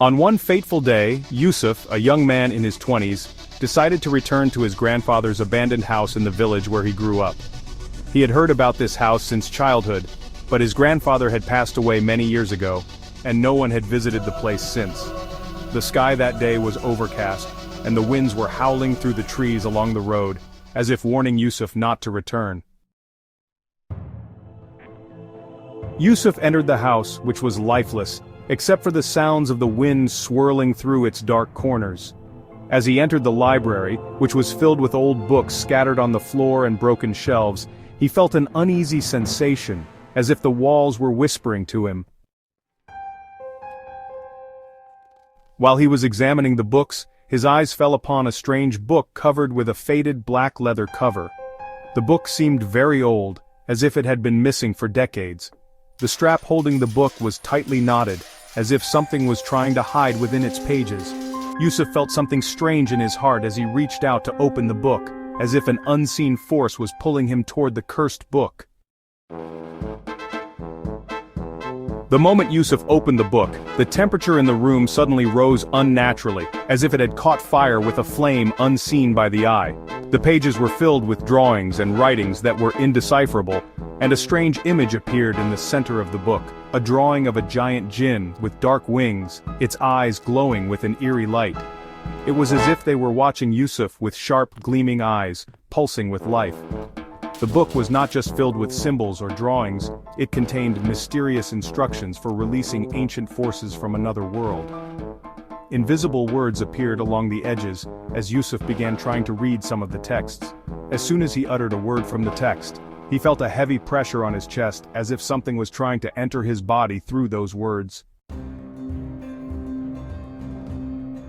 On one fateful day, Yusuf, a young man in his 20s, decided to return to his grandfather's abandoned house in the village where he grew up. He had heard about this house since childhood, but his grandfather had passed away many years ago, and no one had visited the place since. The sky that day was overcast, and the winds were howling through the trees along the road, as if warning Yusuf not to return. Yusuf entered the house, which was lifeless, except for the sounds of the wind swirling through its dark corners. As he entered the library, which was filled with old books scattered on the floor and broken shelves, he felt an uneasy sensation, as if the walls were whispering to him. While he was examining the books, his eyes fell upon a strange book covered with a faded black leather cover. The book seemed very old, as if it had been missing for decades. The strap holding the book was tightly knotted, as if something was trying to hide within its pages. Yusuf felt something strange in his heart as he reached out to open the book, as if an unseen force was pulling him toward the cursed book. The moment Yusuf opened the book, the temperature in the room suddenly rose unnaturally, as if it had caught fire with a flame unseen by the eye. The pages were filled with drawings and writings that were indecipherable, and a strange image appeared in the center of the book, a drawing of a giant Jinn with dark wings, its eyes glowing with an eerie light. It was as if they were watching Yusuf with sharp, gleaming eyes, pulsing with life. The book was not just filled with symbols or drawings, it contained mysterious instructions for releasing ancient forces from another world. Invisible words appeared along the edges as Yusuf began trying to read some of the texts. As soon as he uttered a word from the text, he felt a heavy pressure on his chest as if something was trying to enter his body through those words.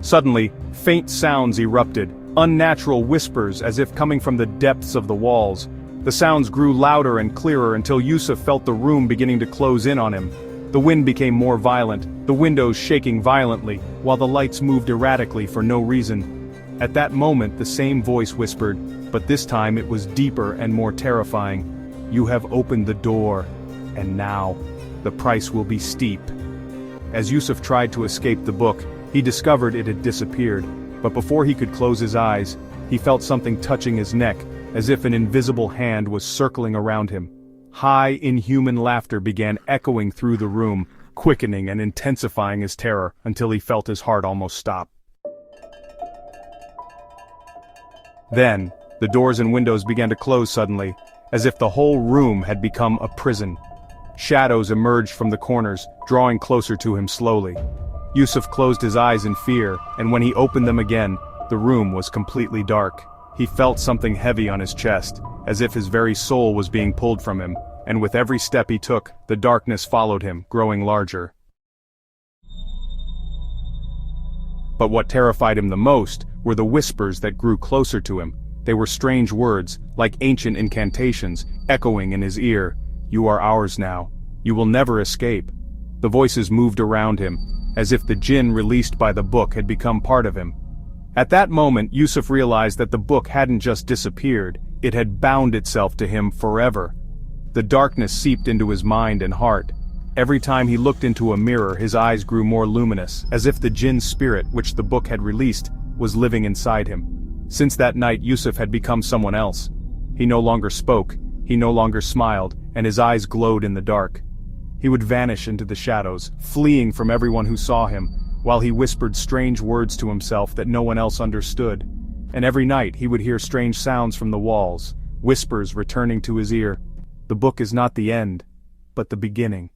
Suddenly, faint sounds erupted, unnatural whispers as if coming from the depths of the walls. The sounds grew louder and clearer until Yusuf felt the room beginning to close in on him. The wind became more violent, the windows shaking violently, while the lights moved erratically for no reason. At that moment the same voice whispered, but this time it was deeper and more terrifying. "You have opened the door, and now, the price will be steep." As Yusuf tried to escape the book, he discovered it had disappeared, but before he could close his eyes, he felt something touching his neck, as if an invisible hand was circling around him. High, inhuman laughter began echoing through the room, quickening and intensifying his terror until he felt his heart almost stop. Then, the doors and windows began to close suddenly, as if the whole room had become a prison. Shadows emerged from the corners, drawing closer to him slowly. Yusuf closed his eyes in fear, and when he opened them again, the room was completely dark. He felt something heavy on his chest, as if his very soul was being pulled from him, and with every step he took, the darkness followed him, growing larger. But what terrified him the most were the whispers that grew closer to him. They were strange words, like ancient incantations, echoing in his ear. "You are ours now. You will never escape." The voices moved around him, as if the Jinn released by the book had become part of him. At that moment Yusuf realized that the book hadn't just disappeared, it had bound itself to him forever. The darkness seeped into his mind and heart. Every time he looked into a mirror his eyes grew more luminous, as if the Jinn spirit which the book had released was living inside him. Since that night Yusuf had become someone else. He no longer spoke, he no longer smiled, and his eyes glowed in the dark. He would vanish into the shadows, fleeing from everyone who saw him, while he whispered strange words to himself that no one else understood. And every night he would hear strange sounds from the walls, whispers returning to his ear. The book is not the end, but the beginning.